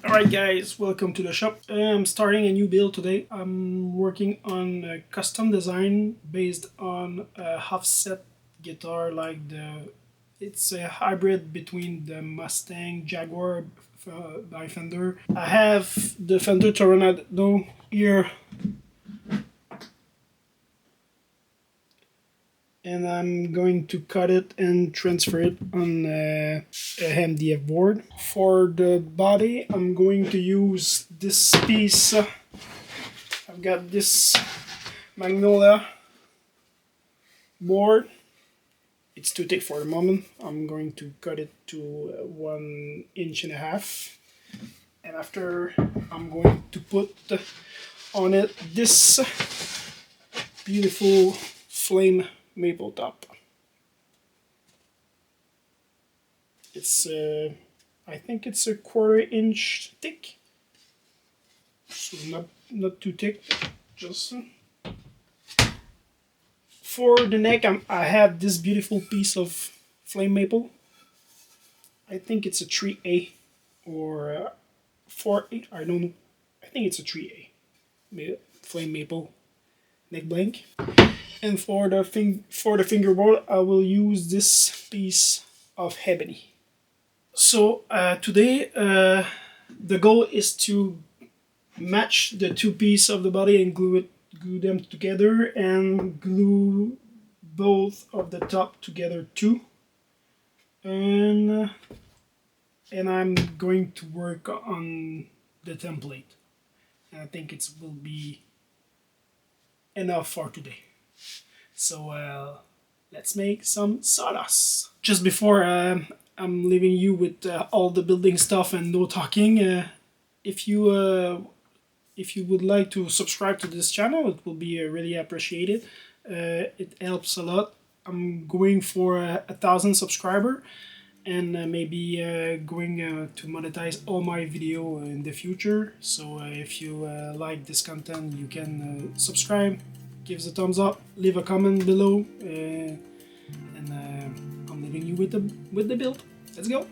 Alright guys, welcome to the shop. I'm starting a new build today. I'm working on a custom design based on a offset guitar, it's a hybrid between the Mustang Jaguar by Fender. I have the Fender Tornado here and I'm going to cut it and transfer it on a MDF board. For the body, I'm going to use this piece. I've got this Magnolia board. It's too thick for the moment. I'm going to cut it to 1.5 inches. And after, I'm going to put on it this beautiful flame maple top. It's I think it's a 1/4 inch thick, so not too thick. Just for the neck, I have this beautiful piece of flame maple. I think it's a 3A or 4/8. I don't know. I think it's a 3A flame maple neck blank. And for the fingerboard, I will use this piece of ebony. So today the goal is to match the two pieces of the body and glue them together, and glue both of the top together too. And I'm going to work on the template. I think it will be enough for today. So let's make some sawdust. Just before I'm leaving you with all the building stuff and no talking, if you would like to subscribe to this channel, it will be really appreciated. It helps a lot. I'm going for 1,000 subscribers, and maybe going to monetize all my video in the future. So if you like this content, you can subscribe, give us a thumbs up, leave a comment below, and I'm leaving you with the build. Let's go.